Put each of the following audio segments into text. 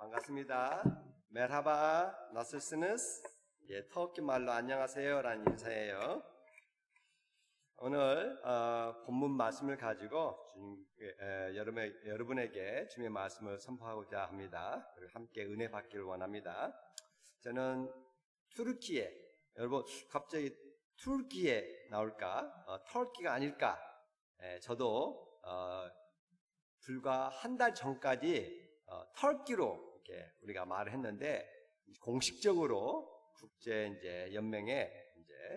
반갑습니다. 메르하바, 나스스누스. 터키 말로 안녕하세요라는 인사예요. 오늘 본문 말씀을 가지고 여러분에게 주님의 말씀을 선포하고자 합니다. 그리고 함께 은혜 받기를 원합니다. 저는 투르키에, 여러분 갑자기 투르키에 나올까? 터키가 아닐까? 저도 불과 한 달 전까지 터키로 이렇게 우리가 말을 했는데, 공식적으로 국제 연맹에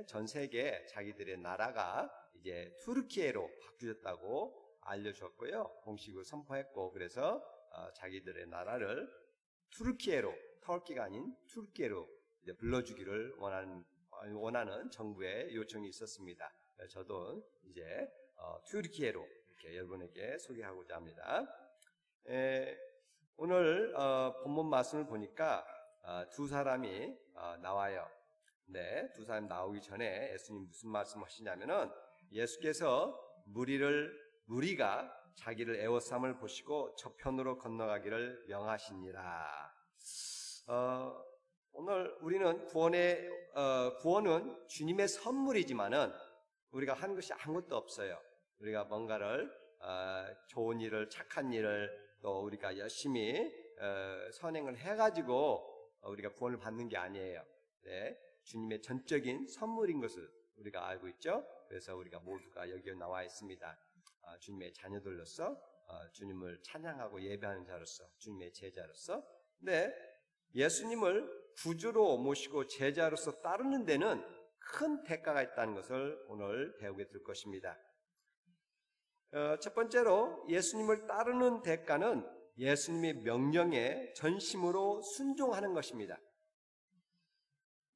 전 세계 자기들의 나라가 이제 투르키예로 바뀌었다고 알려줬고요. 공식으로 선포했고, 그래서 자기들의 나라를 투르키예로, 터키가 아닌 투르키예로 이제 불러주기를 원하는 정부의 요청이 있었습니다. 저도 이제 투르키예로 이렇게 여러분에게 소개하고자 합니다. 오늘 본문 말씀을 보니까 두 사람이 나와요. 네, 두 사람 나오기 전에 예수님 무슨 말씀 하시냐면은, 예수께서 무리가 자기를 애워쌈을 보시고 저편으로 건너가기를 명하시니라. 오늘 우리는 구원은 주님의 선물이지만은 우리가 한 것이 아무것도 없어요. 우리가 뭔가를 좋은 일을, 착한 일을 또 우리가 열심히 선행을 해가지고 우리가 구원을 받는 게 아니에요. 네, 주님의 전적인 선물인 것을 우리가 알고 있죠. 그래서 우리가 모두가 여기에 나와 있습니다. 주님의 자녀들로서, 주님을 찬양하고 예배하는 자로서, 주님의 제자로서. 근데 예수님을 구주로 모시고 제자로서 따르는 데는 큰 대가가 있다는 것을 오늘 배우게 될 것입니다. 첫 번째로 예수님을 따르는 대가는 예수님의 명령에 전심으로 순종하는 것입니다.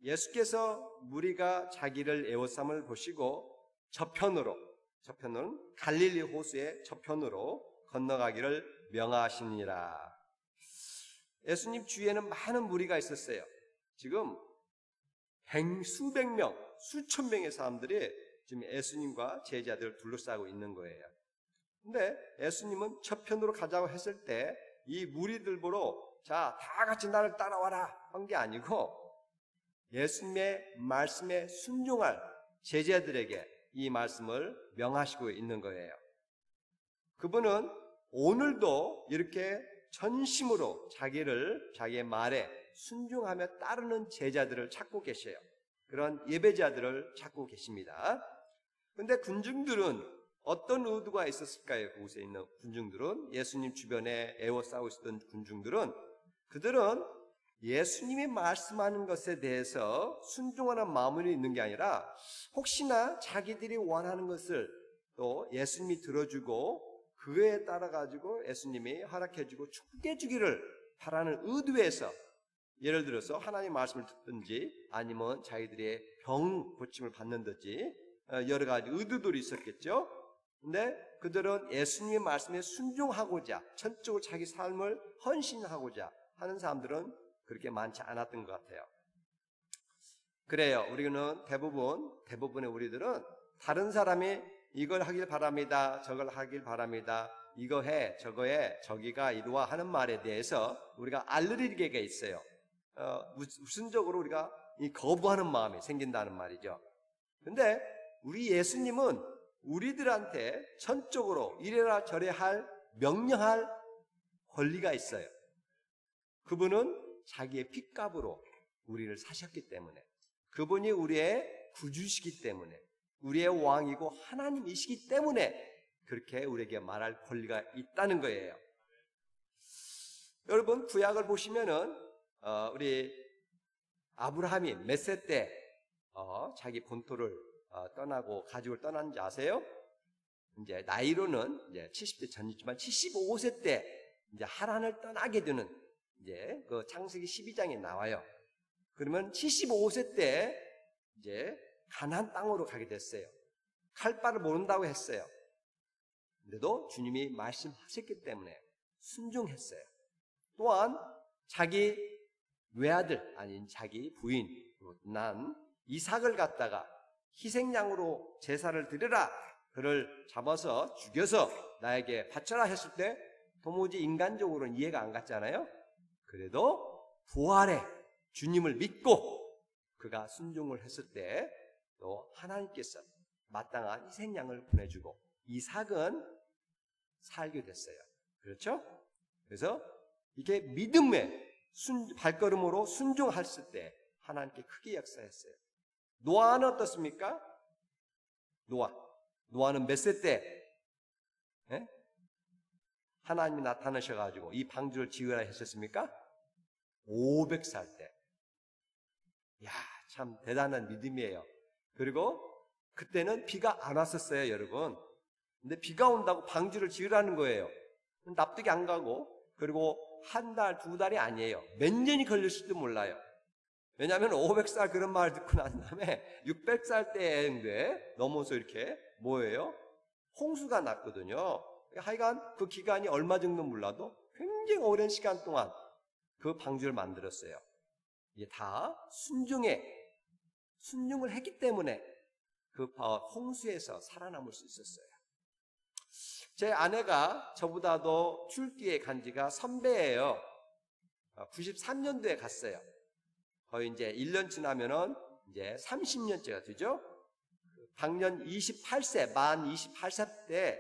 예수께서 무리가 자기를 애워쌈을 보시고 저편으로 갈릴리 호수의 저편으로 건너가기를 명하시니라. 예수님 주위에는 많은 무리가 있었어요. 지금 수백 명, 수천 명의 사람들이 지금 예수님과 제자들을 둘러싸고 있는 거예요. 근데 예수님은 저편으로 가자고 했을 때 이 무리들 보러 자, 다 같이 나를 따라와라 한 게 아니고, 예수님의 말씀에 순종할 제자들에게 이 말씀을 명하시고 있는 거예요. 그분은 오늘도 이렇게 전심으로 자기의 말에 순종하며 따르는 제자들을 찾고 계셔요. 그런 예배자들을 찾고 계십니다. 그런데 군중들은 어떤 의도가 있었을까요? 그곳에 있는 군중들은, 예수님 주변에 애워싸고 있었던 군중들은, 그들은 예수님이 말씀하는 것에 대해서 순종하는 마음이 있는 게 아니라, 혹시나 자기들이 원하는 것을 또 예수님이 들어주고 그에 따라가지고 예수님이 허락해주고 축복해주기를 바라는 의도에서, 예를 들어서 하나님 말씀을 듣든지 아니면 자기들의 병 고침을 받는든지 여러 가지 의도들이 있었겠죠. 근데 그들은 예수님의 말씀에 순종하고자, 전적으로 자기 삶을 헌신하고자 하는 사람들은 그렇게 많지 않았던 것 같아요. 그래요. 우리는 대부분의 우리들은 다른 사람이 이걸 하길 바랍니다, 저걸 하길 바랍니다, 이거 해, 저거 해, 저기가 이루어 하는 말에 대해서 우리가 알레르기가 있어요. 우선적으로 우리가 거부하는 마음이 생긴다는 말이죠. 근데 우리 예수님은 우리들한테 전적으로 이래라 저래라 명령할 권리가 있어요. 그분은 자기의 핏값으로 우리를 사셨기 때문에, 그분이 우리의 구주시기 때문에, 우리의 왕이고 하나님이시기 때문에 그렇게 우리에게 말할 권리가 있다는 거예요. 여러분, 구약을 보시면은 우리 아브라함이 몇 세 때 자기 본토를 떠나고 가족을 떠났는지 아세요? 이제 나이로는 이제 70대 전이지만 75세 때 이제 하란을 떠나게 되는, 이제 그 창세기 12장에 나와요. 그러면 75세 때 이제 가나안 땅으로 가게 됐어요. 갈 바를 모른다고 했어요. 그래도 주님이 말씀하셨기 때문에 순종했어요. 또한 자기 외아들, 아닌 자기 부인 난 이삭을 갖다가 희생양으로 제사를 드려라, 그를 잡아서 죽여서 나에게 바쳐라 했을 때 도무지 인간적으로는 이해가 안 갔잖아요. 그래도 부활에 주님을 믿고 그가 순종을 했을 때 또 하나님께서 마땅한 희생양을 보내주고 이삭은 살게 됐어요. 그렇죠? 그래서 이게 믿음의 발걸음으로 순종했을 때 하나님께 크게 역사했어요. 노아는 어떻습니까? 노아는 몇 세 때 하나님이 나타나셔가지고 이 방주를 지으라 하셨습니까? 500살 때. 야, 참 대단한 믿음이에요. 그리고 그때는 비가 안 왔었어요, 여러분. 근데 비가 온다고 방주를 지으라는 거예요. 납득이 안 가고, 그리고 한 달, 두 달이 아니에요. 몇 년이 걸릴지도 몰라요. 왜냐하면 500살 그런 말을 듣고 난 다음에 600살 때인데 넘어서 이렇게 뭐예요? 홍수가 났거든요. 하여간 그 기간이 얼마 정도 몰라도 굉장히 오랜 시간 동안 그 방주를 만들었어요. 이게 다 순종을 했기 때문에 그 홍수에서 살아남을 수 있었어요. 제 아내가 저보다도 줄기에 간 지가 선배예요. 93년도에 갔어요. 거의 이제 1년 지나면은 이제 30년째가 되죠. 작년 28세, 만 28세 때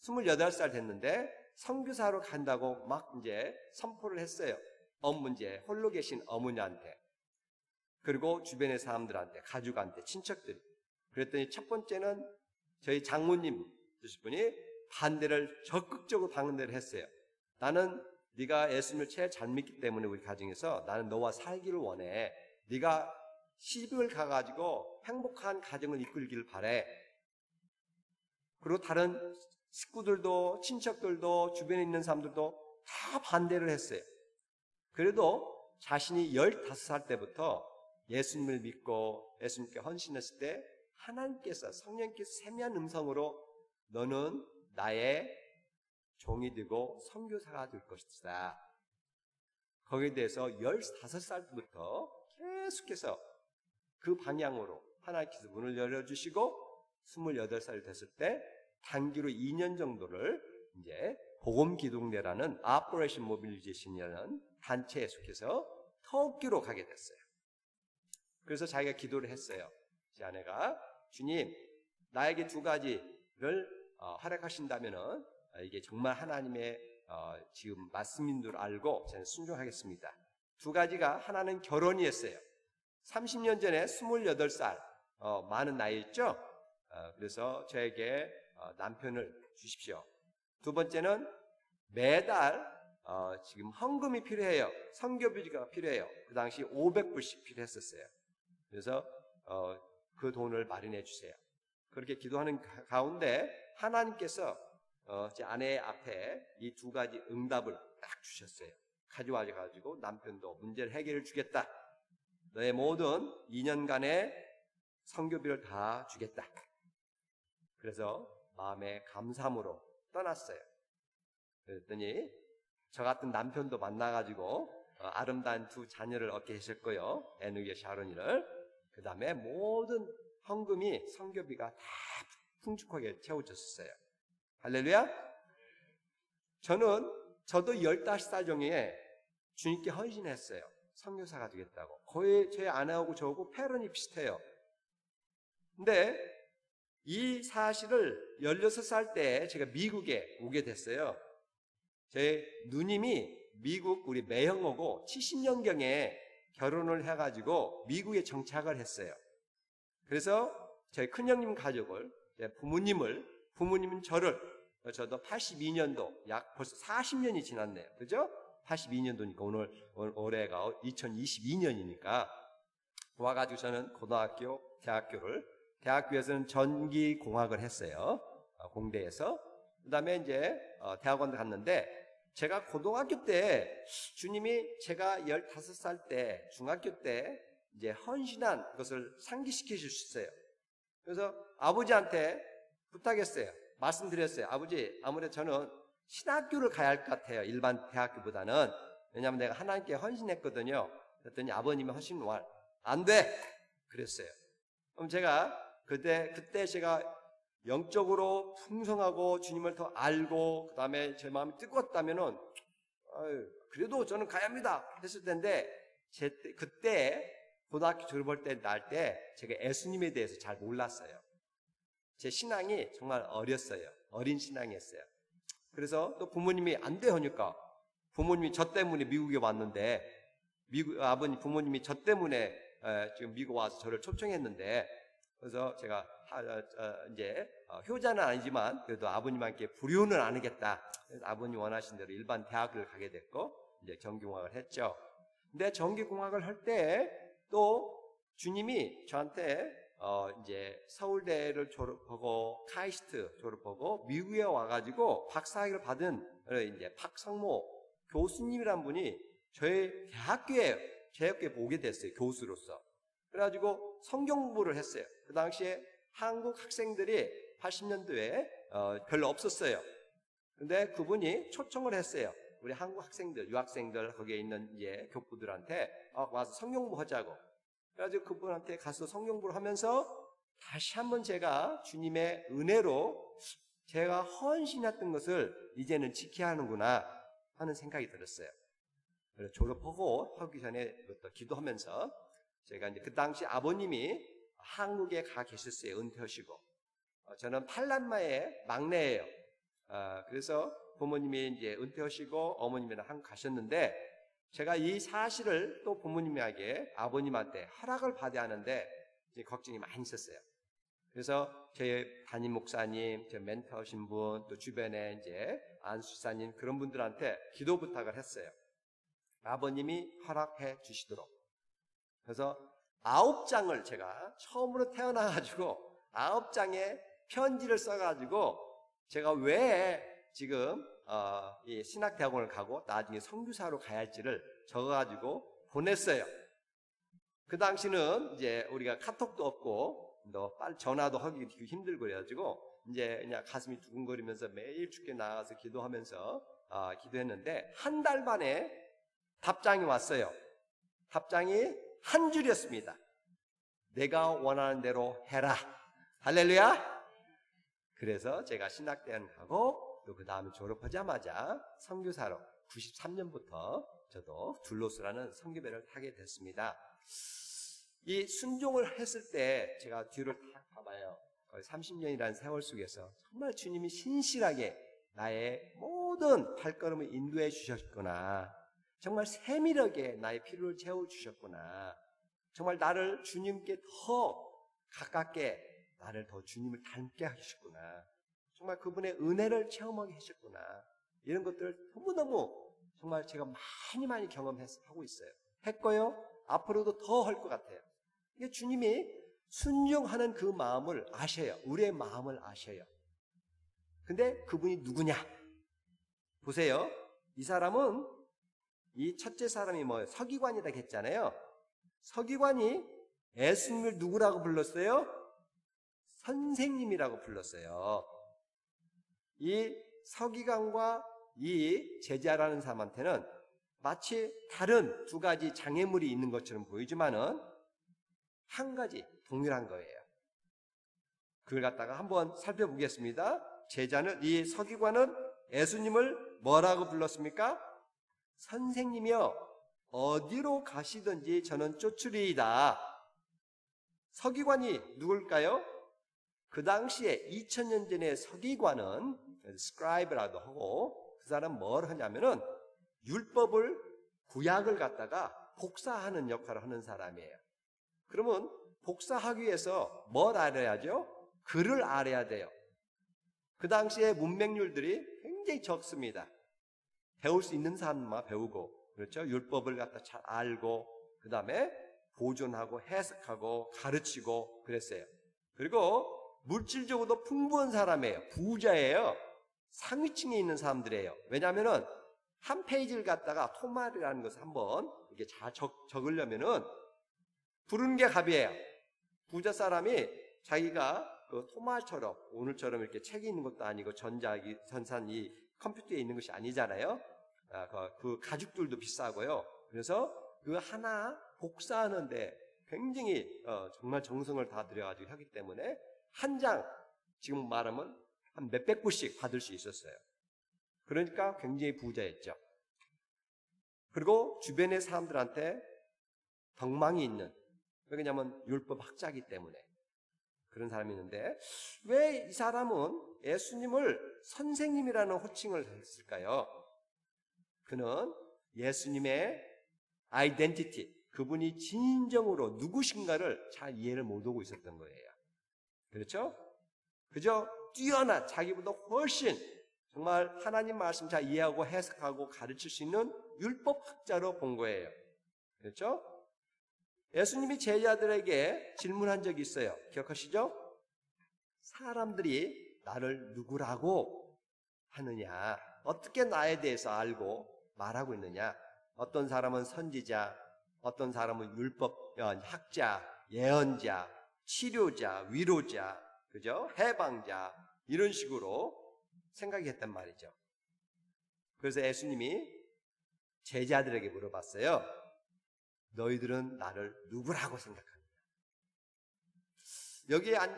28살 됐는데 선교사로 간다고 막 이제 선포를 했어요. 이제 홀로 계신 어머니한테. 그리고 주변의 사람들한테, 가족한테, 친척들이. 그랬더니 첫 번째는 저희 장모님 되실 분이 적극적으로 반대를 했어요. 나는 네가 예수님을 제일 잘 믿기 때문에 우리 가정에서 나는 너와 살기를 원해. 네가 시집을 가가지고 행복한 가정을 이끌기를 바래. 그리고 다른 식구들도 친척들도 주변에 있는 사람들도 다 반대를 했어요. 그래도 자신이 15살 때부터 예수님을 믿고 예수님께 헌신했을 때 하나님께서 성령께서 세미한 음성으로 너는 나의 종이 되고 선교사가 될 것이다. 거기에 대해서 15살 때부터 계속해서 그 방향으로 하나님께서 문을 열어주시고 28살이 됐을 때 단기로 2년 정도를 이제 복음기동대라는 Operation Mobilization이라는 단체에 속해서 터키로 가게 됐어요. 그래서 자기가 기도를 했어요. 제 아내가 주님 나에게 두 가지를 허락하신다면은 이게 정말 하나님의 지금 말씀인 줄 알고 저는 순종하겠습니다. 두 가지가 하나는 결혼이었어요. 30년 전에 28살 많은 나이였죠. 그래서 저에게 남편을 주십시오. 두 번째는 매달 지금 헌금이 필요해요. 선교비가 필요해요. 그 당시 500불씩 필요했었어요. 그래서 그 돈을 마련해 주세요. 그렇게 기도하는 가운데 하나님께서 제 아내 앞에 이 두 가지 응답을 딱 주셨어요. 가져와가지고 남편도 문제를 해결해 주겠다. 너의 모든 2년간의 선교비를 다 주겠다. 그래서 마음에 감사함으로 떠났어요. 그랬더니 저 같은 남편도 만나가지고 아름다운 두 자녀를 얻게 하셨고요. 에누게 샤론이를. 그 다음에 모든 헌금이 선교비가 다 풍족하게 채워졌어요. 할렐루야. 저도 15살 정도에 주님께 헌신했어요. 선교사가 되겠다고. 거의 제 아내하고 저하고 패런이 비슷해요. 근데 이 사실을 16살 때 제가 미국에 오게 됐어요. 제 누님이 미국 우리 매형하고 70년경에 결혼을 해가지고 미국에 정착을 했어요. 그래서 저희 큰형님 가족을, 부모님은 저를, 저도 82년도, 약 벌써 40년이 지났네요. 그죠? 82년도니까 올해가 2022년이니까 와가지고 저는 고등학교, 대학교에서는 전기공학을 했어요. 공대에서. 그 다음에 이제 대학원 갔는데 제가 고등학교 때 주님이 제가 15살 때 중학교 때 이제 헌신한 것을 상기시켜 주셨어요. 그래서 아버지한테 부탁했어요. 말씀드렸어요. 아버지, 아무래도 저는 신학교를 가야 할 것 같아요. 일반 대학교보다는. 왜냐하면 내가 하나님께 헌신했거든요. 그랬더니 아버님이 안 돼! 그랬어요. 그럼 제가 그때 제가 영적으로 풍성하고 주님을 더 알고 그 다음에 제 마음이 뜨거웠다면은 그래도 저는 가야 합니다 했을 텐데 그때 고등학교 졸업할 때 날 때 제가 예수님에 대해서 잘 몰랐어요. 제 신앙이 정말 어렸어요. 어린 신앙이었어요. 그래서 또 부모님이 안 돼 하니까 부모님이 저 때문에 미국에 왔는데 아버님 부모님이 저 때문에 지금 미국 와서 저를 초청했는데 그래서 제가 이제 효자는 아니지만 그래도 아버님과 함께 불효는 안 하겠다. 그래서 아버님 원하신 대로 일반 대학을 가게 됐고 이제 정기공학을 했죠. 근데 정기공학을 할 때 또 주님이 저한테 이제 서울대를 졸업하고 카이스트 졸업하고 미국에 와가지고 박사학위를 받은 이제 박성모 교수님이란 분이 저희 대학교에 오게 됐어요. 교수로서. 그래가지고 성경 공부를 했어요. 그 당시에 한국 학생들이 80년도에 별로 없었어요. 근데 그분이 초청을 했어요. 우리 한국 학생들, 유학생들 거기에 있는 이제 교부들한테 와서 성경 공부하자고. 그래가지고 그분한테 가서 성경 공부를 하면서 다시 한번 제가 주님의 은혜로 제가 헌신했던 것을 이제는 지켜야 하는구나 하는 생각이 들었어요. 그래서 졸업하고 하기 전에 기도하면서 제가 이제 그 당시 아버님이 한국에 가 계셨어요. 은퇴하시고. 저는 8남매의 막내예요. 그래서 부모님이 이제 은퇴하시고 어머님이랑 한국 가셨는데 제가 이 사실을 또 부모님에게 아버님한테 허락을 받아야 하는데 이제 걱정이 많이 있었어요. 그래서 제 담임 목사님, 제 멘토하신 분, 또 주변에 이제 안수사님 그런 분들한테 기도 부탁을 했어요. 아버님이 허락해 주시도록. 그래서 9장을 제가 처음으로 태어나가지고 9장의 편지를 써가지고 제가 왜 지금 이 신학대학원을 가고 나중에 선교사로 가야 할지를 적어가지고 보냈어요. 그 당시는 이제 우리가 카톡도 없고 또 빨리 전화도 하기 힘들고 그래가지고 이제 그냥 가슴이 두근거리면서 매일 주께 나가서 기도하면서 기도했는데 한 달 만에 답장이 왔어요. 답장이 한 줄이었습니다. 내가 원하는 대로 해라. 할렐루야. 그래서 제가 신학대학원 가고 또 그 다음에 졸업하자마자 선교사로 93년부터 저도 둘로스라는 선교배를 타게 됐습니다. 이 순종을 했을 때 제가 뒤를 딱 봐봐요. 거의 30년이라는 세월 속에서 정말 주님이 신실하게 나의 모든 발걸음을 인도해 주셨구나. 정말 세밀하게 나의 필요를 채워주셨구나. 정말 나를 주님께 더 가깝게 나를 더 주님을 닮게 하셨구나. 정말 그분의 은혜를 체험하게 하셨구나. 이런 것들을 너무너무 정말 제가 많이 경험하고 있어요. 했고요. 앞으로도 더 할 것 같아요. 이게 주님이 순종하는 그 마음을 아셔요. 우리의 마음을 아셔요. 근데 그분이 누구냐? 보세요. 이 사람은 이 첫째 사람이 서기관이라고 했잖아요. 서기관이 예수님을 누구라고 불렀어요? 선생님이라고 불렀어요. 이 서기관과 이 제자라는 사람한테는 마치 다른 두 가지 장애물이 있는 것처럼 보이지만은 한 가지 동일한 거예요. 그걸 갖다가 한번 살펴보겠습니다. 이 서기관은 예수님을 뭐라고 불렀습니까? 선생님이여 어디로 가시든지 저는 쫓으리이다. 서기관이 누굴까요? 그 당시에 2000년 전의 서기관은 스크라이브라도 하고 그 사람 뭘 하냐면은 율법을 구약을 갖다가 복사하는 역할을 하는 사람이에요. 그러면 복사하기 위해서 뭘 알아야죠? 글을 알아야 돼요. 그 당시에 문맹률들이 굉장히 적습니다. 배울 수 있는 사람만 배우고, 그렇죠? 율법을 갖다 잘 알고, 그 다음에 보존하고 해석하고 가르치고 그랬어요. 그리고 물질적으로도 풍부한 사람이에요. 부자예요. 상위층에 있는 사람들이에요. 왜냐하면은 한 페이지를 갖다가 토말이라는 것을 한번 이렇게 잘 적으려면은 부르는 게 갑이에요. 부자 사람이 자기가 그 토말처럼 오늘처럼 이렇게 책이 있는 것도 아니고 전산 이 컴퓨터에 있는 것이 아니잖아요. 그 가죽들도 비싸고요. 그래서 그 하나 복사하는데 굉장히 정말 정성을 다 들여가지고 하기 때문에 한 장 지금 말하면 한 몇백 불씩 받을 수 있었어요. 그러니까 굉장히 부자였죠. 그리고 주변의 사람들한테 덕망이 있는, 왜냐하면 율법 학자이기 때문에 그런 사람이 있는데, 왜 이 사람은 예수님을 선생님이라는 호칭을 했을까요? 그는 예수님의 아이덴티티, 그분이 진정으로 누구신가를 잘 이해를 못하고 있었던 거예요. 그렇죠? 그저 뛰어난, 자기보다 훨씬 정말 하나님 말씀 잘 이해하고 해석하고 가르칠 수 있는 율법학자로 본 거예요. 그렇죠? 예수님이 제자들에게 질문한 적이 있어요. 기억하시죠? 사람들이 나를 누구라고 하느냐? 어떻게 나에 대해서 알고 말하고 있느냐? 어떤 사람은 선지자, 어떤 사람은 율법 학자, 예언자, 치료자, 위로자, 그죠? 해방자, 이런 식으로 생각했단 말이죠. 그래서 예수님이 제자들에게 물어봤어요. 너희들은 나를 누구라고 생각하느냐? 여기에 앉아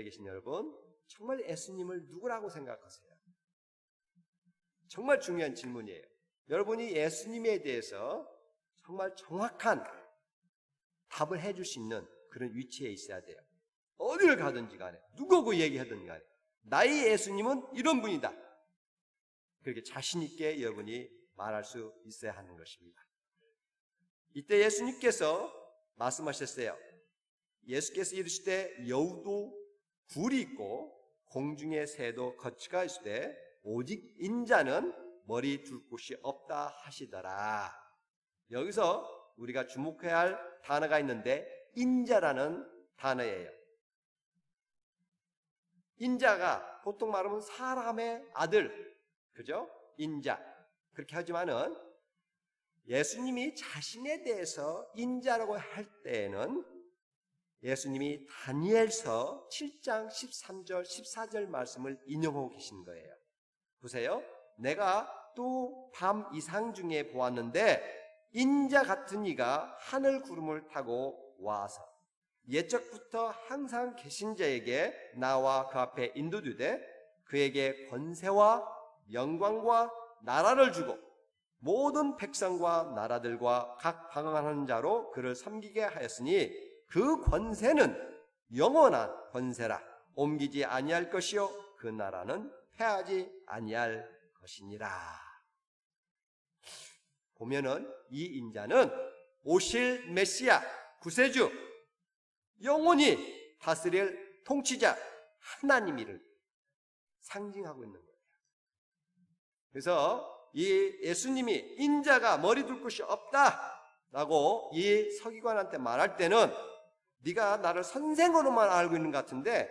계신 여러분, 정말 예수님을 누구라고 생각하세요? 정말 중요한 질문이에요. 여러분이 예수님에 대해서 정말 정확한 답을 해줄 수 있는 그런 위치에 있어야 돼요. 어디를 가든지 간에, 누구하고 얘기하든지 간에, 나의 예수님은 이런 분이다. 그렇게 자신 있게 여러분이 말할 수 있어야 하는 것입니다. 이때 예수님께서 말씀하셨어요. 예수께서 이르시되 여우도 굴이 있고 공중의 새도 거처가 있으되 오직 인자는 머리 둘 곳이 없다 하시더라. 여기서 우리가 주목해야 할 단어가 있는데 인자라는 단어예요. 인자가 보통 말하면 사람의 아들, 그죠? 인자. 그렇게 하지만은 예수님이 자신에 대해서 인자라고 할 때에는 예수님이 다니엘서 7장 13절 14절 말씀을 인용하고 계신 거예요. 보세요. 내가 또 밤 이상 중에 보았는데 인자 같은 이가 하늘 구름을 타고 와서 옛적부터 항상 계신 자에게 나와 그 앞에 인도되되 그에게 권세와 영광과 나라를 주고 모든 백성과 나라들과 각 방황하는 자로 그를 섬기게 하였으니 그 권세는 영원한 권세라. 옮기지 아니할 것이요 그 나라는 패하지 아니할 것이니라. 보면은 이 인자는 오실 메시아, 구세주, 영원히 다스릴 통치자 하나님이를 상징하고 있는 거예요. 그래서 이 예수님이 인자가 머리 둘 곳이 없다라고 이 서기관한테 말할 때는 네가 나를 선생으로만 알고 있는 것 같은데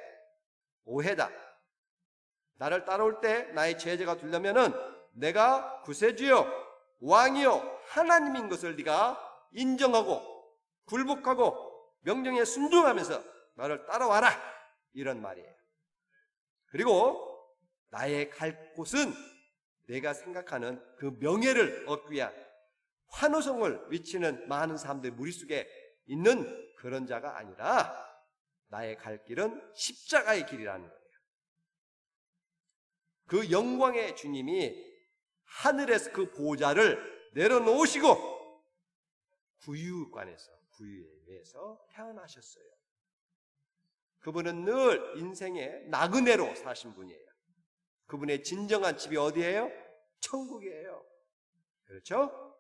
오해다. 나를 따라올 때 나의 제자가 되려면은 내가 구세주요 왕이요 하나님인 것을 네가 인정하고 굴복하고 명령에 순종하면서 나를 따라와라, 이런 말이에요. 그리고 나의 갈 곳은 내가 생각하는 그 명예를 얻기 위한 환호성을 외치는 많은 사람들 무리 속에 있는 그런 자가 아니라 나의 갈 길은 십자가의 길이라는 거예요. 그 영광의 주님이 하늘에서 그 보좌를 내려놓으시고 구유관에서, 구유에서 태어나셨어요. 그분은 늘 인생의 나그네로 사신 분이에요. 그분의 진정한 집이 어디예요? 천국이에요. 그렇죠?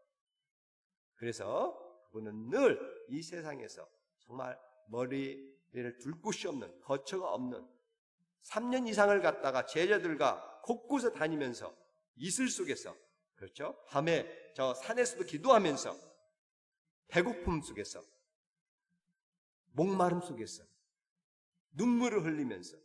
그래서 그분은 늘 이 세상에서 정말 머리를 둘 곳이 없는, 거처가 없는 3년 이상을 갔다가 제자들과 곳곳에 다니면서 이슬 속에서, 그렇죠? 밤에 저 산에서도 기도하면서 배고픔 속에서 목마름 속에서 눈물을 흘리면서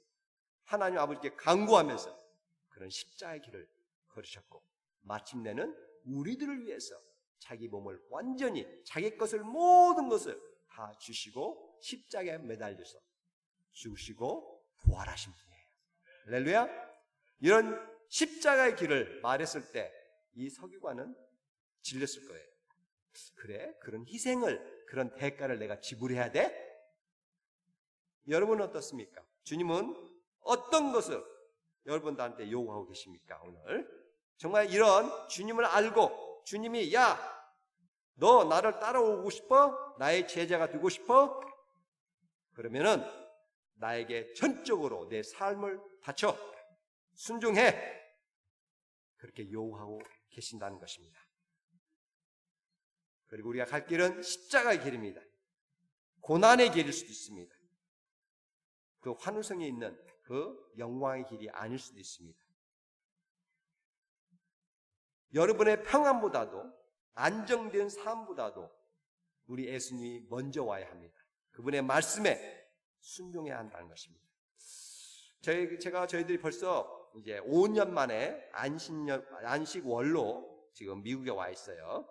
하나님 아버지께 간구하면서 그런 십자가의 길을 걸으셨고 마침내는 우리들을 위해서 자기 몸을 완전히 자기 것을 모든 것을 다 주시고 십자가에 매달려서 죽으시고 부활하신 분이에요. 할렐루야. 이런 십자가의 길을 말했을 때 이 서기관은 질렸을 거예요. 그래? 그런 희생을, 그런 대가를 내가 지불해야 돼? 여러분은 어떻습니까? 주님은 어떤 것을 여러분들한테 요구하고 계십니까? 오늘 정말 이런 주님을 알고 주님이 야, 너 나를 따라오고 싶어? 나의 제자가 되고 싶어? 그러면은 나에게 전적으로 내 삶을 바쳐 순종해. 그렇게 요구하고 계신다는 것입니다. 그리고 우리가 갈 길은 십자가의 길입니다. 고난의 길일 수도 있습니다. 그 환호성에 있는 그 영광의 길이 아닐 수도 있습니다. 여러분의 평안보다도 안정된 삶보다도 우리 예수님이 먼저 와야 합니다. 그분의 말씀에 순종해야 한다는 것입니다. 저희들이 벌써 이제 5년 만에 안식월로 지금 미국에 와 있어요.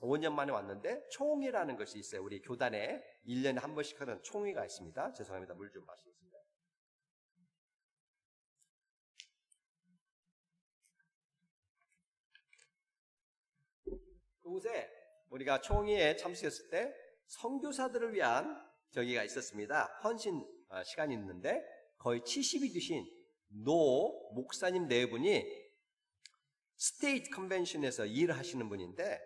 5년 만에 왔는데 총회라는 것이 있어요. 우리 교단에 1년에 한 번씩 하는 총회가 있습니다. 죄송합니다. 물 좀 마시겠습니다. 그곳에 우리가 총회에 참석했을 때 선교사들을 위한 저기가 있었습니다. 헌신 시간이 있는데 거의 70이 되신 노 목사님 네 분이 스테이트 컨벤션에서 일을 하시는 분인데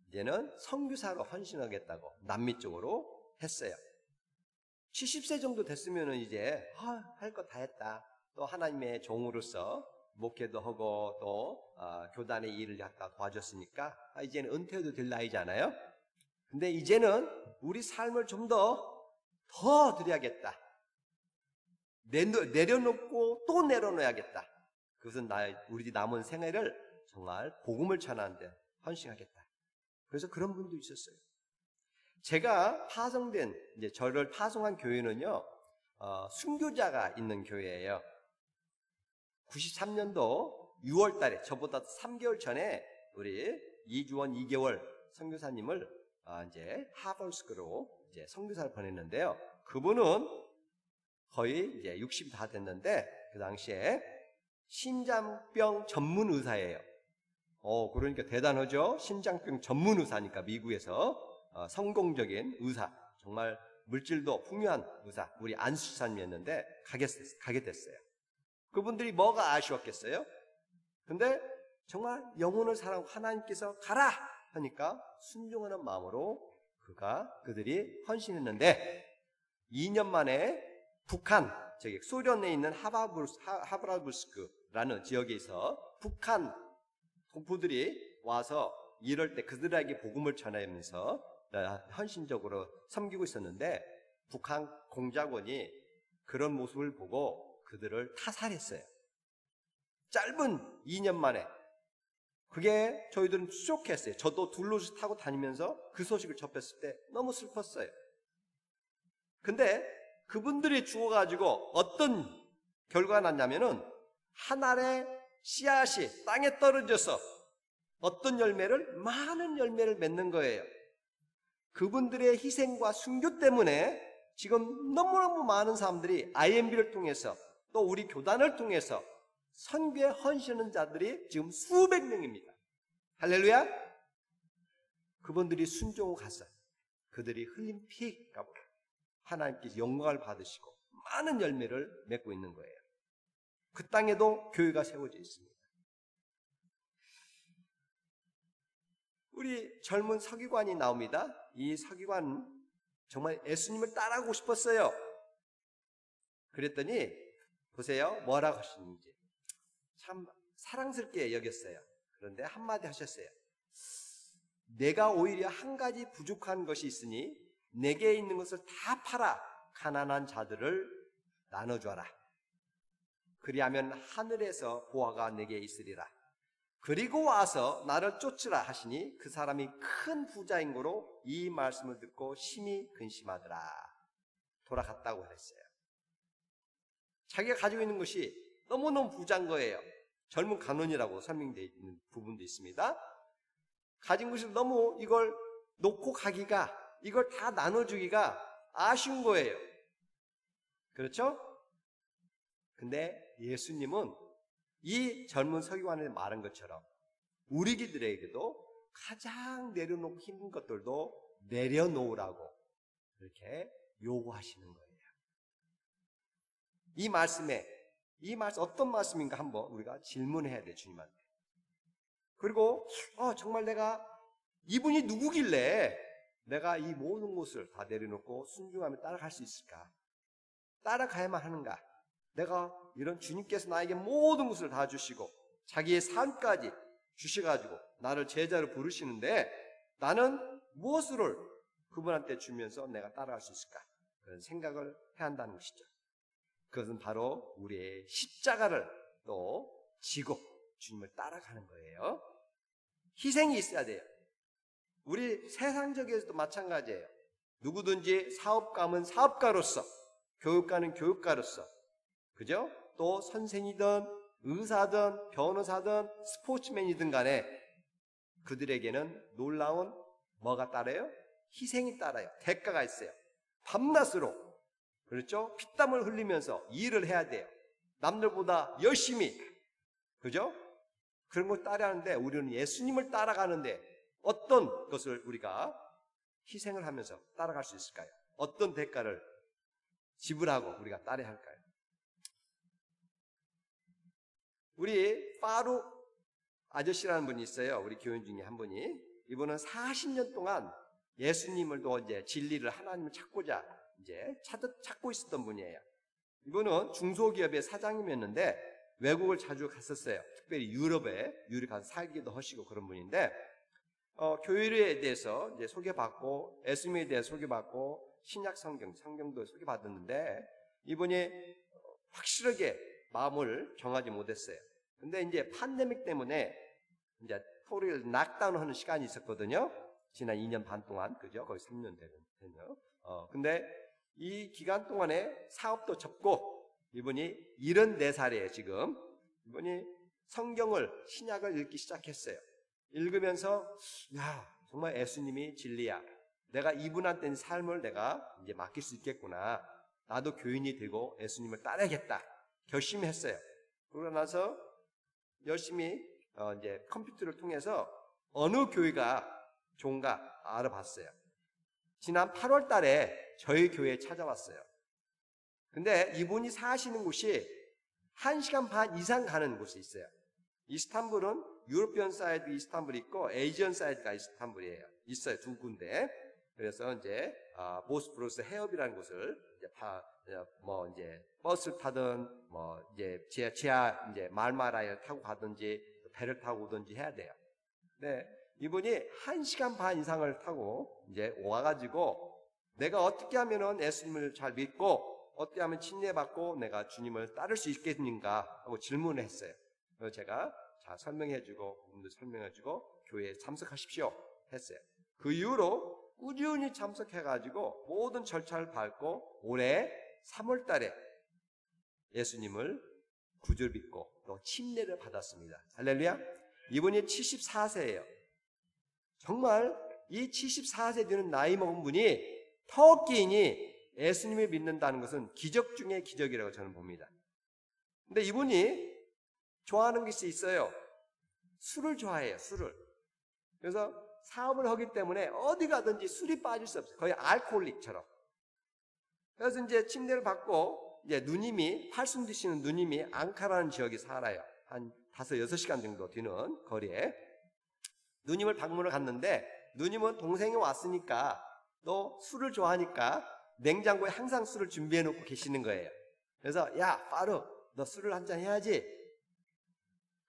이제는 선교사로 헌신하겠다고 남미 쪽으로 했어요. 70세 정도 됐으면 이제 할 거 다 했다. 또 하나님의 종으로서 목회도 하고 또 교단의 일을 갖다 도와줬으니까 이제는 은퇴해도 될 나이잖아요. 근데 이제는 우리 삶을 좀 더 드려야겠다. 내려놓고 또 내려놓아야겠다. 그것은 우리 남은 생애를 정말 복음을 전하는데 헌신하겠다. 그래서 그런 분도 있었어요. 제가 파송된 이제 저를 파송한 교회는요, 순교자가 있는 교회예요. 93년도 6월달에 저보다 3개월 전에 우리 이주원 2개월 선교사님을 이제 하버스크로 이제 선교사를 보냈는데요. 그분은 거의 이제 60이 다 됐는데 그 당시에 심장병 전문 의사예요. 그러니까 대단하죠. 심장병 전문 의사니까 미국에서 성공적인 의사, 정말 물질도 풍요한 의사, 우리 안수사님이었는데 가게 됐어요. 그분들이 뭐가 아쉬웠겠어요? 근데 정말 영혼을 사랑하고 하나님께서 가라 하니까 순종하는 마음으로 그들이 헌신했는데 2년 만에 북한, 소련에 있는 하브라부스크라는 지역에서 북한 동포들이 와서 이럴 때 그들에게 복음을 전하면서 헌신적으로 섬기고 있었는데 북한 공작원이 그런 모습을 보고 그들을 타살했어요. 짧은 2년 만에. 그게 저희들은 쇼크했어요. 저도 둘러서 타고 다니면서 그 소식을 접했을 때 너무 슬펐어요. 근데 그분들이 죽어가지고 어떤 결과가 났냐면은 한 알의 씨앗이 땅에 떨어져서 어떤 많은 열매를 맺는 거예요. 그분들의 희생과 순교 때문에 지금 너무너무 많은 사람들이 IMB를 통해서 또 우리 교단을 통해서 선교에 헌신하는 자들이 지금 수백 명입니다. 할렐루야! 그분들이 순종을 갔어요. 그들이 흘린 피 값으로 하나님께서 영광을 받으시고 많은 열매를 맺고 있는 거예요. 그 땅에도 교회가 세워져 있습니다. 우리 젊은 서기관이 나옵니다. 이 서기관은 정말 예수님을 따라하고 싶었어요. 그랬더니 보세요. 뭐라고 하시는지. 참 사랑스럽게 여겼어요. 그런데 한마디 하셨어요. 내가 오히려 한 가지 부족한 것이 있으니 내게 있는 것을 다 팔아 가난한 자들을 나눠줘라. 그리하면 하늘에서 보화가 내게 있으리라. 그리고 와서 나를 쫓으라 하시니 그 사람이 큰 부자인 거로 이 말씀을 듣고 심히 근심하더라. 돌아갔다고 그랬어요. 자기가 가지고 있는 것이 너무너무 부자인 거예요. 젊은 간원이라고 설명되어 있는 부분도 있습니다. 가진 것을 너무 이걸 놓고 가기가, 이걸 다 나눠주기가 아쉬운 거예요. 그렇죠? 근데 예수님은 이 젊은 서기관의 말한 것처럼 우리들에게도 가장 내려놓고 힘든 것들도 내려놓으라고 그렇게 요구하시는 거예요. 이 말씀 어떤 말씀인가 한번 우리가 질문해야 돼요, 주님한테. 그리고 정말 내가 이분이 누구길래 내가 이 모든 것을 다 내려놓고 순종하며 따라갈 수 있을까? 따라가야만 하는가? 내가 이런 주님께서 나에게 모든 것을 다 주시고 자기의 삶까지 주셔가지고 나를 제자로 부르시는데 나는 무엇을 그분한테 주면서 내가 따라갈 수 있을까? 그런 생각을 해야 한다는 것이죠. 그것은 바로 우리의 십자가를 또 지고 주님을 따라가는 거예요. 희생이 있어야 돼요. 우리 세상적에서도 마찬가지예요. 누구든지 사업가면 사업가로서, 교육가는 교육가로서, 그죠? 또 선생이든 의사든 변호사든 스포츠맨이든 간에 그들에게는 놀라운 뭐가 따라요? 희생이 따라요. 대가가 있어요. 밤낮으로, 그렇죠? 피땀을 흘리면서 일을 해야 돼요. 남들보다 열심히, 그죠? 그런 걸 따라하는데 우리는 예수님을 따라가는데 어떤 것을 우리가 희생을 하면서 따라갈 수 있을까요? 어떤 대가를 지불하고 우리가 따라야 할까요? 우리 파루 아저씨라는 분이 있어요. 우리 교인 중에 한 분이. 이분은 40년 동안 예수님을 또 이제 진리를 하나님을 찾고자 이제 찾고 있었던 분이에요. 이분은 중소기업의 사장님이었는데 외국을 자주 갔었어요. 특별히 유럽에 가서 살기도 하시고 그런 분인데 교회에 대해서 이제 소개받고 예수님에 대해 소개받고 신약 성경도 소개받았는데 이분이 확실하게 마음을 정하지 못했어요. 근데 이제 팬데믹 때문에 이제 토리를 락다운하는 시간이 있었거든요. 지난 2년 반 동안, 그죠? 거의 3년 되네요. 근데 이 기간 동안에 사업도 접고 이분이 74살이에요, 지금. 이분이 성경을, 신약을 읽기 시작했어요. 읽으면서, 야, 정말 예수님이 진리야. 내가 이분한테는 삶을 내가 이제 맡길 수 있겠구나. 나도 교인이 되고 예수님을 따라야겠다. 결심했어요. 그러고 나서 열심히 이제 컴퓨터를 통해서 어느 교회가 좋은가 알아봤어요. 지난 8월 달에 저희 교회에 찾아왔어요. 근데 이분이 사시는 곳이 1시간 반 이상 가는 곳에 있어요. 이스탄불은 유로피언 사이드 이스탄불이 있고 에이지언 사이드가 이스탄불이에요. 있어요, 두 군데. 그래서 이제 보스포러스 해협이라는 곳을 이제 버스를 타든 이제 지하 이제 말마라를 타고 가든지 배를 타고 오든지 해야 돼요. 네, 이분이 1시간 반 이상을 타고 이제 와가지고 내가 어떻게 하면은 예수님을 잘 믿고 어떻게 하면 침례받고 내가 주님을 따를 수 있겠는가 하고 질문을 했어요. 그래서 제가 자 설명해주고 그분들 설명해주고 교회에 참석하십시오 했어요. 그 이후로 꾸준히 참석해가지고 모든 절차를 밟고 올해 3월 달에 예수님을 구주를 믿고 또 침례를 받았습니다. 할렐루야. 이분이 74세예요. 정말 이 74세 되는 나이 먹은 분이 터키인이 예수님을 믿는다는 것은 기적 중의 기적이라고 저는 봅니다. 근데 이분이 좋아하는 것이 있어요. 술을 좋아해요. 술을. 그래서 사업을 하기 때문에 어디 가든지 술이 빠질 수 없어요. 거의 알코올릭처럼. 그래서 이제 침례를 받고 이제 누님이 팔순 드시는 누님이 앙카라는 지역에 살아요. 한 5-6시간 정도 뒤는 거리에. 누님을 방문을 갔는데 누님은 동생이 왔으니까 또 술을 좋아하니까 냉장고에 항상 술을 준비해 놓고 계시는 거예요. 그래서 야 파루 너 술을 한잔 해야지.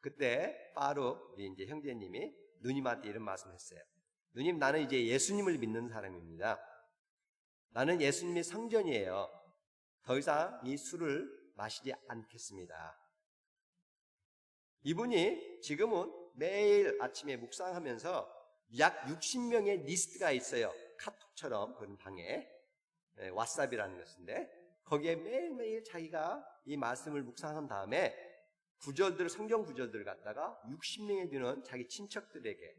그때 파루 우리 이제 형제님이 누님한테 이런 말씀을 했어요. 누님 나는 이제 예수님을 믿는 사람입니다. 나는 예수님의 성전이에요. 더 이상 이 술을 마시지 않겠습니다. 이분이 지금은 매일 아침에 묵상하면서 약 60명의 리스트가 있어요. 카톡처럼 그런 방에 왓삽이라는 것인데 거기에 매일매일 자기가 이 말씀을 묵상한 다음에 성경 구절들을 갖다가 60명에 되는 자기 친척들에게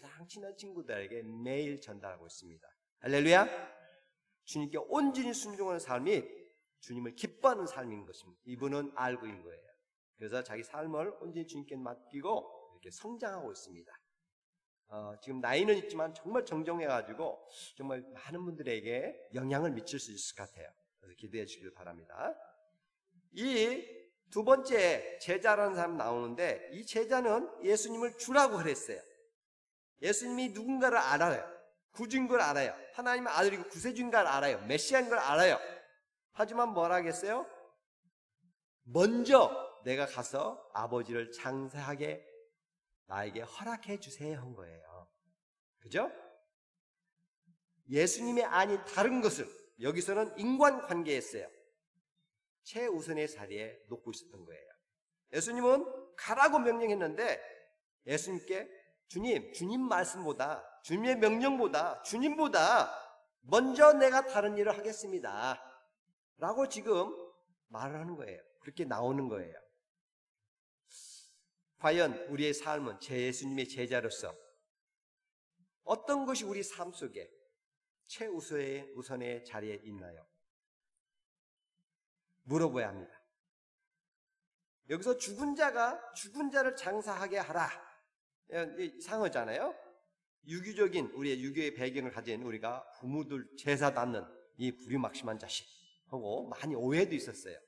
가장 친한 친구들에게 매일 전달하고 있습니다. 할렐루야. 주님께 온전히 순종하는 삶이 주님을 기뻐하는 삶인 것입니다. 이분은 알고 있는 거예요. 그래서 자기 삶을 온전히 주님께 맡기고 이렇게 성장하고 있습니다. 지금 나이는 있지만 정말 정정해가지고 정말 많은 분들에게 영향을 미칠 수 있을 것 같아요. 그래서 기대해 주길 바랍니다. 이 두 번째 제자라는 사람 나오는데 이 제자는 예수님을 주라고 그랬어요. 예수님이 누군가를 알아요. 구주인 걸 알아요. 하나님의 아들이고 구세주인 걸 알아요. 메시아인 걸 알아요. 하지만 뭐라 하겠어요? 먼저 내가 가서 아버지를 장사하게 나에게 허락해 주세요 한 거예요. 그죠? 예수님이 아닌 다른 것을 여기서는 인간관계였어요. 최우선의 자리에 놓고 있었던 거예요. 예수님은 가라고 명령했는데 예수님께 주님 말씀보다 주님의 명령보다 주님보다 먼저 내가 다른 일을 하겠습니다 라고 지금 말을 하는 거예요. 그렇게 나오는 거예요. 과연 우리의 삶은 예수님의 제자로서 어떤 것이 우리 삶 속에 최우선의 자리에 있나요? 물어봐야 합니다. 여기서 죽은 자를 장사하게 하라 상어잖아요. 유교적인 우리의 유교의 배경을 가진 우리가 부모들 제사 받는 이 불임막심한 자식하고 많이 오해도 있었어요.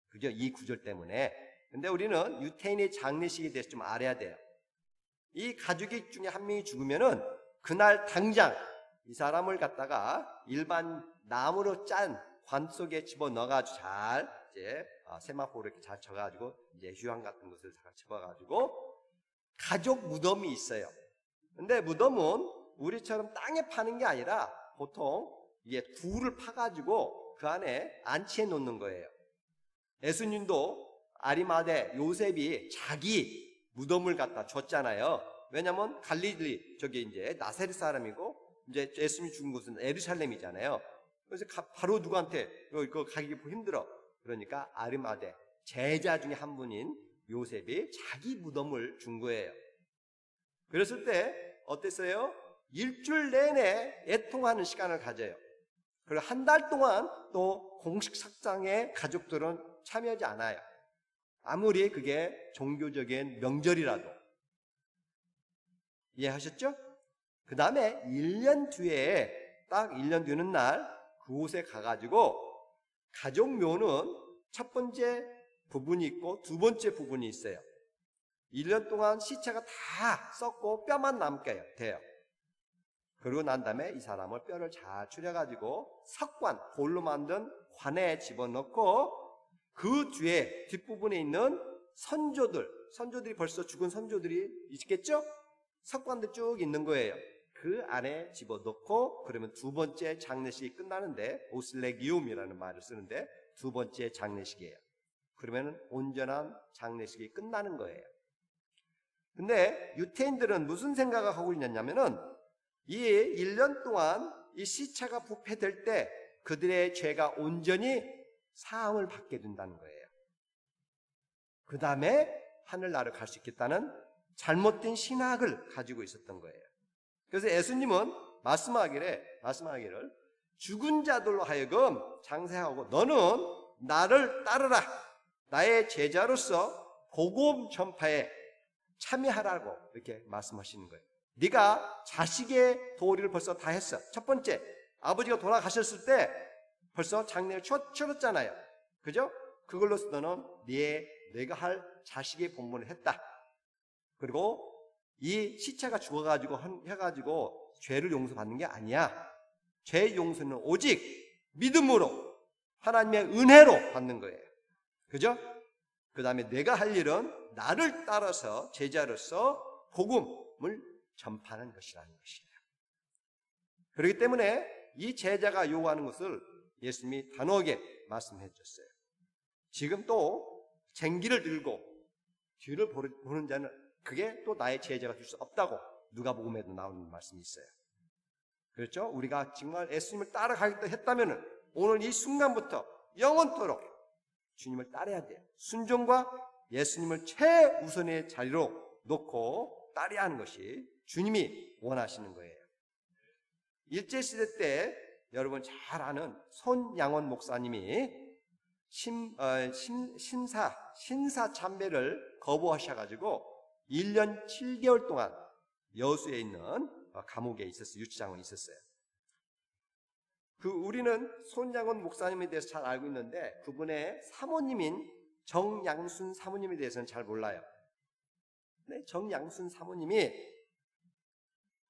그죠? 이 구절 때문에. 근데 우리는 유태인의 장례식에 대해서 좀 알아야 돼요. 이 가족의 중에 한 명이 죽으면은 그날 당장 이 사람을 갖다가 일반 나무로 짠 관 속에 집어 넣어가지고 잘 이제 세마포로 이렇게 잘 쳐가지고 이제 휴양 같은 것을 잘 집어가지고 가족 무덤이 있어요. 근데 무덤은 우리처럼 땅에 파는 게 아니라 보통 이게 굴을 파가지고 그 안에 안치해 놓는 거예요. 예수님도 아리마대 요셉이 자기 무덤을 갖다 줬잖아요. 왜냐면 갈릴리 저기 이제 나사렛 사람이고 이제 예수님이 죽은 곳은 예루살렘이잖아요. 그래서 바로 누구한테 이거 가기 힘들어. 그러니까 아리마대 제자 중에 한 분인 요셉이 자기 무덤을 준 거예요. 그랬을 때 어땠어요? 일주일 내내 애통하는 시간을 가져요. 그리고 한 달 동안 또 공식 sak장에 가족들은 참여하지 않아요. 아무리 그게 종교적인 명절이라도. 이해하셨죠? 그 다음에 1년 뒤에 딱 1년 되는 날 그곳에 가가지고 가족묘는 첫 번째 부분이 있고 두 번째 부분이 있어요. 1년 동안 시체가 다 썩고 뼈만 남게 돼요. 그러고 난 다음에 이 사람을 뼈를 잘 추려가지고 석관, 돌로 만든 관에 집어넣고 그 뒤에 뒷부분에 있는 선조들이 벌써 죽은 선조들이 있겠죠? 석관도 쭉 있는 거예요. 그 안에 집어넣고 그러면 두 번째 장례식이 끝나는데 오슬레기움이라는 말을 쓰는데 두 번째 장례식이에요. 그러면 온전한 장례식이 끝나는 거예요. 근데 유태인들은 무슨 생각을 하고 있냐면은 이 1년 동안 이 시체가 부패될 때 그들의 죄가 온전히 사함을 받게 된다는 거예요. 그 다음에 하늘나라를 갈 수 있겠다는 잘못된 신학을 가지고 있었던 거예요. 그래서 예수님은 말씀하기를 죽은 자들로 하여금 장사하고 너는 나를 따르라. 나의 제자로서 복음 전파에 참여하라고 이렇게 말씀하시는 거예요. 네가 자식의 도리를 벌써 다 했어. 첫 번째, 아버지가 돌아가셨을 때 벌써 장례를 치렀잖아요. 그죠? 그걸로서 너는 내가 할 자식의 본분을 했다. 그리고 이 시체가 죽어가지고 해가지고 죄를 용서받는 게 아니야. 죄 용서는 오직 믿음으로 하나님의 은혜로 받는 거예요. 그죠? 그 다음에 내가 할 일은 나를 따라서 제자로서 복음을 전파하는 것이라는 것이에요. 그렇기 때문에 이 제자가 요구하는 것을 예수님이 단호하게 말씀해 주셨어요. 지금 또 쟁기를 들고 뒤를 보는 자는 그게 또 나의 제자가 될 수 없다고 누가복음에도 나오는 말씀이 있어요. 그렇죠? 우리가 정말 예수님을 따라가겠다 했다면 오늘 이 순간부터 영원토록 주님을 따라야 돼요. 순종과 예수님을 최우선의 자리로 놓고 따라야 하는 것이 주님이 원하시는 거예요. 일제시대 때 여러분 잘 아는 손양원 목사님이 신사 참배를 거부하셔가지고 1년 7개월 동안 여수에 있는 감옥에 있었어요. 유치장원에 있었어요. 우리는 손양원 목사님에 대해서 잘 알고 있는데 그분의 사모님인 정양순 사모님에 대해서는 잘 몰라요. 네, 정양순 사모님이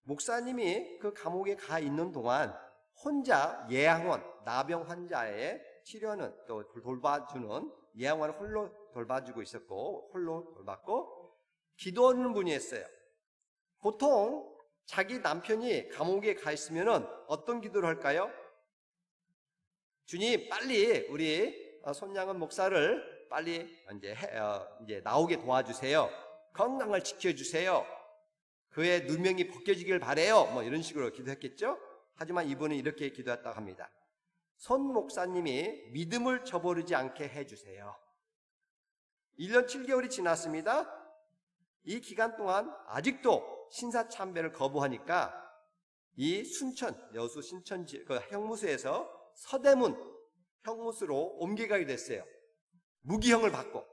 목사님이 그 감옥에 가 있는 동안 혼자 예양원, 나병 환자의 치료는 또 돌봐주는 예양원을 홀로 돌봐주고 있었고, 홀로 돌봤고, 기도하는 분이었어요. 보통 자기 남편이 감옥에 가 있으면은 어떤 기도를 할까요? 주님, 빨리 우리 손양은 목사를 빨리 이제 나오게 도와주세요. 건강을 지켜주세요. 그의 누명이 벗겨지길 바래요. 뭐 이런 식으로 기도했겠죠? 하지만 이분은 이렇게 기도했다고 합니다. 손 목사님이 믿음을 저버리지 않게 해주세요. 1년 7개월이 지났습니다. 이 기간 동안 아직도 신사참배를 거부하니까 이 순천, 여수 신천지 그 형무소에서 서대문 형무소로 옮겨가게 됐어요. 무기형을 받고.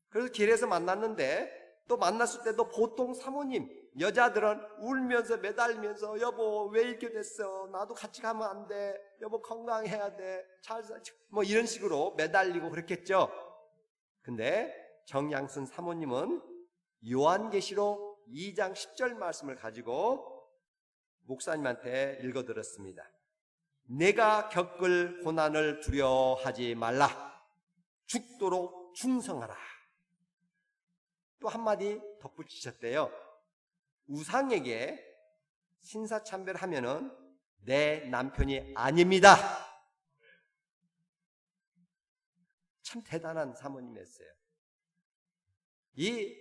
그래서 길에서 만났는데 또 만났을 때도 보통 사모님, 여자들은 울면서 매달리면서 여보 왜 이렇게 됐어? 나도 같이 가면 안 돼. 여보 건강해야 돼. 뭐 이런 식으로 매달리고 그랬겠죠. 근데 정양순 사모님은 요한계시록 2장 10절 말씀을 가지고 목사님한테 읽어드렸습니다. 내가 겪을 고난을 두려워하지 말라. 죽도록 충성하라. 또 한마디 덧붙이셨대요. 우상에게 신사참배를 하면은 내 남편이 아닙니다. 참 대단한 사모님이었어요. 이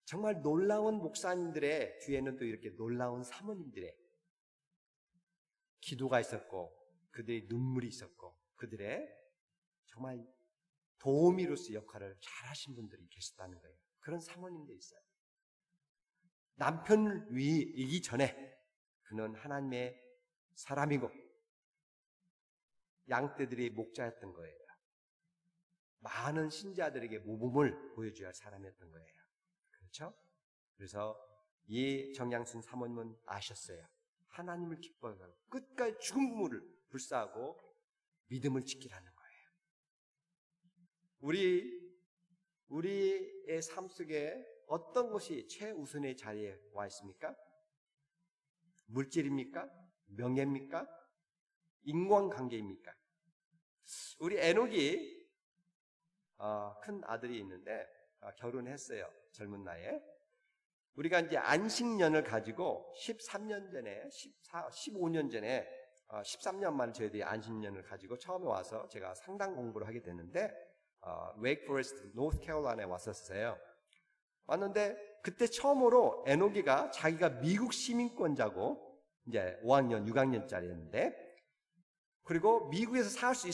정말 놀라운 목사님들의 뒤에는 또 이렇게 놀라운 사모님들의 기도가 있었고 그들의 눈물이 있었고 그들의 정말 도우미로서 역할을 잘 하신 분들이 계셨다는 거예요. 그런 사모님들이 있어요. 남편을 위이기 전에 그는 하나님의 사람이고 양떼들의 목자였던 거예요. 많은 신자들에게 모범을 보여줘야 할 사람이었던 거예요. 그렇죠? 그래서 이 정양순 사모님은 아셨어요. 하나님을 기뻐하고 끝까지 죽은 부모를 불사하고 믿음을 지키라는 거예요. 우리의 삶 속에 어떤 것이 최우선의 자리에 와 있습니까? 물질입니까? 명예입니까? 인간관계입니까? 우리 에녹이 큰 아들이 있는데 결혼했어요. 젊은 나이에. 우리가 이제 안식년을 가지고 13년 전에, 15년 전에 13년 만에 저희들이 안식년을 가지고 처음에 와서 제가 상당 공부를 하게 됐는데 웨이크 포레스트, 노스 캐롤라이나에 왔었어요. 왔는데 그때 처음으로 에녹이가 자기가 미국 시민권자고 이제 5학년, 6학년짜리였는데 그리고 미국에서 살 수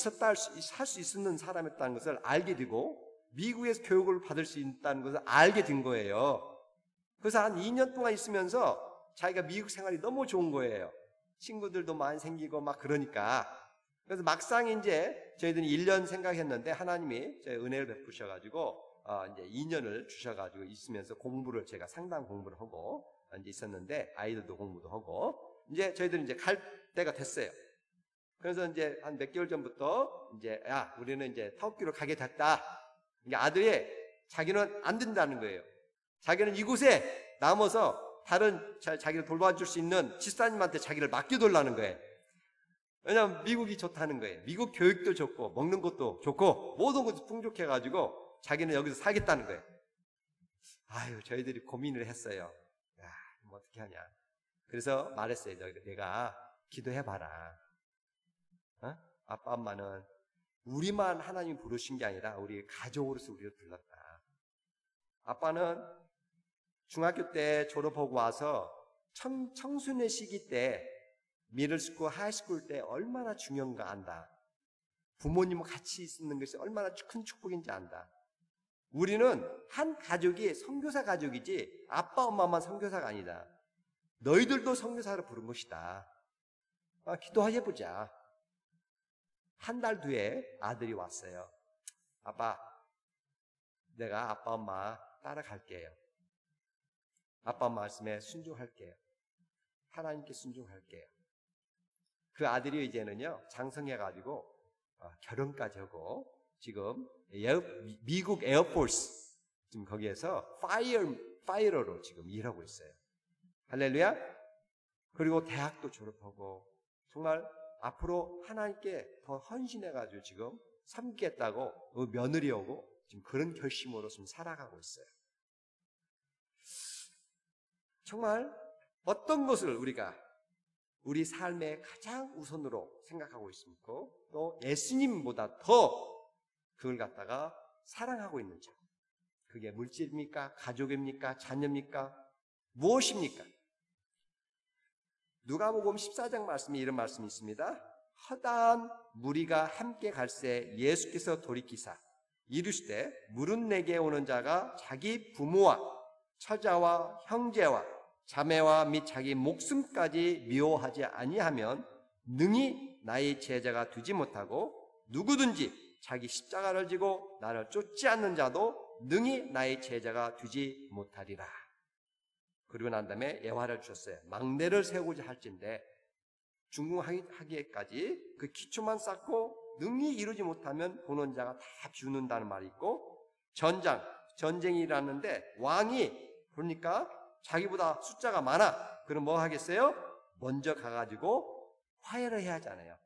있는 사람이었다는 것을 알게 되고 미국에서 교육을 받을 수 있다는 것을 알게 된 거예요. 그래서 한 2년 동안 있으면서 자기가 미국 생활이 너무 좋은 거예요. 친구들도 많이 생기고 막 그러니까. 그래서 막상 이제 저희들이 1년 생각했는데 하나님이 저희 은혜를 베푸셔가지고 이제 2년을 주셔가지고 있으면서 공부를 제가 상당 공부를 하고 이제 있었는데 아이들도 공부도 하고 이제 저희들은 이제 갈 때가 됐어요. 그래서 이제 한 몇 개월 전부터 이제 우리는 이제 터키로 가게 됐다. 그러니까 아들이 자기는 안 된다는 거예요. 자기는 이곳에 남아서 다른 자기를 돌봐줄 수 있는 집사님한테 자기를 맡겨둘라는 거예요. 왜냐하면 미국이 좋다는 거예요. 미국 교육도 좋고 먹는 것도 좋고 모든 것도 풍족해가지고 자기는 여기서 살겠다는 거예요. 아유, 저희들이 고민을 했어요. 뭐 어떻게 하냐. 그래서 말했어요. 내가 기도해봐라. 아빠 엄마는 우리만 하나님이 부르신 게 아니라 우리 가족으로서 우리를 불렀다. 아빠는 중학교 때 졸업하고 와서 청소년 시기 때 미들스쿨, 하이스쿨 때 얼마나 중요한가 안다. 부모님과 같이 있는 것이 얼마나 큰 축복인지 안다. 우리는 한 가족이 선교사 가족이지 아빠 엄마만 선교사가 아니다. 너희들도 선교사로 부른 것이다. 기도해보자. 한 달 뒤에 아들이 왔어요. 아빠, 내가 아빠 엄마 따라갈게요. 아빠 말씀에 순종할게요. 하나님께 순종할게요. 그 아들이 이제는요 장성해가지고 결혼까지 하고 지금 미국 에어포스 지금 거기에서 파이러로 지금 일하고 있어요. 할렐루야. 그리고 대학도 졸업하고 정말 앞으로 하나님께 더 헌신해가지고 지금 섬기겠다고 며느리 오고 지금 그런 결심으로 좀 살아가고 있어요. 정말 어떤 것을 우리가 우리 삶의 가장 우선으로 생각하고 있습니까? 또 예수님보다 더 그걸 갖다가 사랑하고 있는지. 그게 물질입니까? 가족입니까? 자녀입니까? 무엇입니까? 누가복음 14장 말씀에 이런 말씀이 있습니다. 허다한 무리가 함께 갈새 예수께서 돌이키사 이르시되 물은 내게 오는 자가 자기 부모와 처자와 형제와 자매와 및 자기 목숨까지 미워하지 아니하면 능히 나의 제자가 되지 못하고 누구든지 자기 십자가를 지고 나를 쫓지 않는 자도 능히 나의 제자가 되지 못하리라. 그리고 난 다음에 예화를 주셨어요. 망대를 세우고자 할진대 중궁하기까지 그 기초만 쌓고 능히 이루지 못하면 보는 자가 다 비웃는다는 말이 있고, 전쟁이 일어났는데 왕이 그러니까 자기보다 숫자가 많아. 그럼 뭐 하겠어요? 먼저 가가지고 화해를 해야 하잖아요.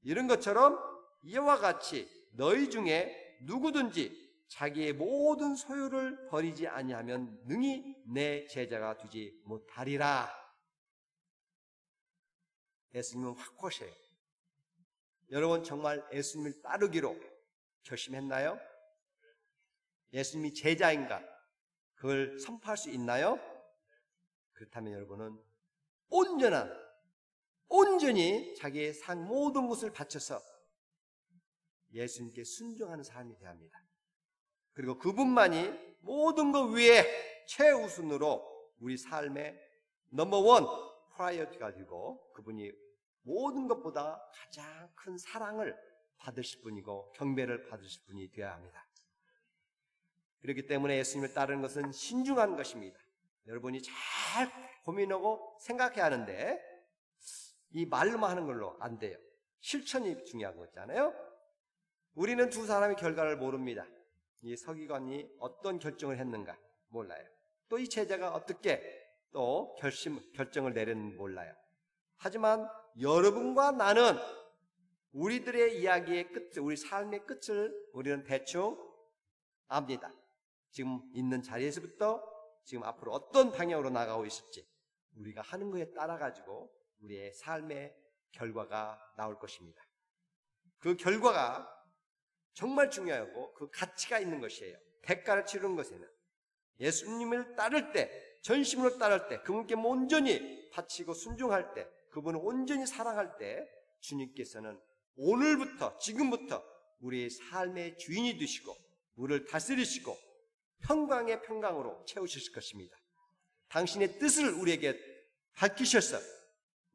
이런 것처럼 이와 같이 너희 중에 누구든지 자기의 모든 소유를 버리지 아니하면 능히 내 제자가 되지 못하리라. 예수님은 확고하셔요. 여러분 정말 예수님을 따르기로 결심했나요? 예수님이 제자인가? 그걸 선포할 수 있나요? 그렇다면 여러분은 온전히 자기의 모든 것을 바쳐서 예수님께 순종하는 사람이 되어야 합니다. 그리고 그분만이 모든 것 위에 최우선으로 우리 삶의 넘버원 프라이어티 가지고 그분이 모든 것보다 가장 큰 사랑을 받으실 분이고 경배를 받으실 분이 되어야 합니다. 그렇기 때문에 예수님을 따르는 것은 신중한 것입니다. 여러분이 잘 고민하고 생각해야 하는데 이 말로만 하는 걸로 안 돼요. 실천이 중요한 거잖아요. 우리는 두 사람의 결과를 모릅니다. 이 서기관이 어떤 결정을 했는가 몰라요. 또 이 제자가 어떻게 또 결정을 내렸는지 몰라요. 하지만 여러분과 나는 우리들의 이야기의 끝, 우리 삶의 끝을 우리는 대충 압니다. 지금 있는 자리에서부터 지금 앞으로 어떤 방향으로 나가고 있을지 우리가 하는 것에 따라 가지고 우리의 삶의 결과가 나올 것입니다. 그 결과가 정말 중요하고 그 가치가 있는 것이에요. 대가를 치르는 것에는 예수님을 따를 때, 전심으로 따를 때, 그분께 온전히 바치고 순종할 때, 그분을 온전히 사랑할 때 주님께서는 오늘부터, 지금부터 우리의 삶의 주인이 되시고 우리를 다스리시고 평강의 평강으로 채우실 것입니다. 당신의 뜻을 우리에게 밝히셔서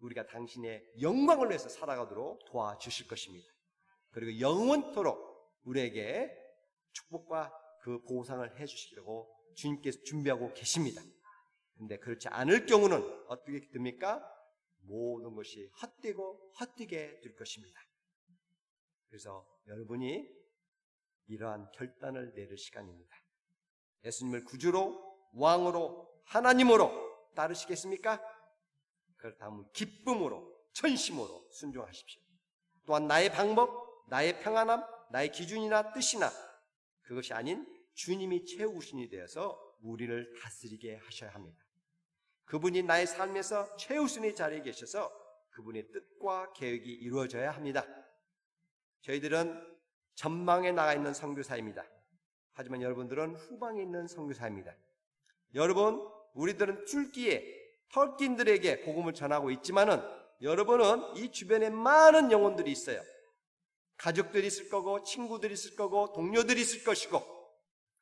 우리가 당신의 영광을 위해서 살아가도록 도와주실 것입니다. 그리고 영원토록 우리에게 축복과 그 보상을 해주시려고 주님께서 준비하고 계십니다. 그런데 그렇지 않을 경우는 어떻게 됩니까? 모든 것이 헛되고 헛되게 될 것입니다. 그래서 여러분이 이러한 결단을 내릴 시간입니다. 예수님을 구주로, 왕으로, 하나님으로 따르시겠습니까? 그렇다면 기쁨으로, 전심으로 순종하십시오. 또한 나의 방법, 나의 평안함, 나의 기준이나 뜻이나 그것이 아닌 주님이 최우선이 되어서 우리를 다스리게 하셔야 합니다. 그분이 나의 삶에서 최우선의 자리에 계셔서 그분의 뜻과 계획이 이루어져야 합니다. 저희들은 전방에 나가 있는 선교사입니다. 하지만 여러분들은 후방에 있는 선교사입니다. 여러분, 우리들은 터키인들에게 복음을 전하고 있지만은 여러분은 이 주변에 많은 영혼들이 있어요. 가족들이 있을 거고, 친구들이 있을 거고, 동료들이 있을 것이고,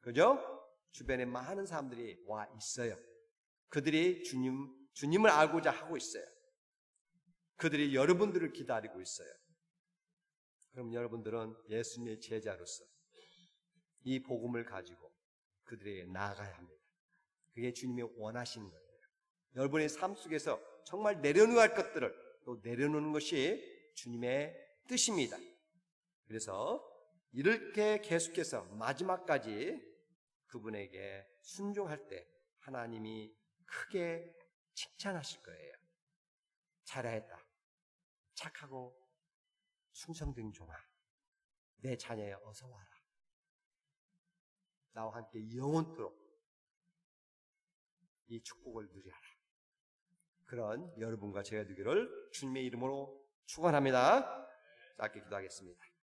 그죠? 주변에 많은 사람들이 와 있어요. 그들이 주님을 알고자 하고 있어요. 그들이 여러분들을 기다리고 있어요. 그럼 여러분들은 예수님의 제자로서 이 복음을 가지고 그들에게 나아가야 합니다. 그게 주님이 원하시는 거예요. 여러분의 삶 속에서 정말 내려놓아야 할 것들을 또 내려놓는 것이 주님의 뜻입니다. 그래서 이렇게 계속해서 마지막까지 그분에게 순종할 때 하나님이 크게 칭찬하실 거예요. 잘했다. 착하고 충성된 종아. 내 자녀여 어서 와라. 나와 함께 영원토록 이 축복을 누리라. 그런 여러분과 제가 되기를 주님의 이름으로 축원합니다. 짧게 기도하겠습니다.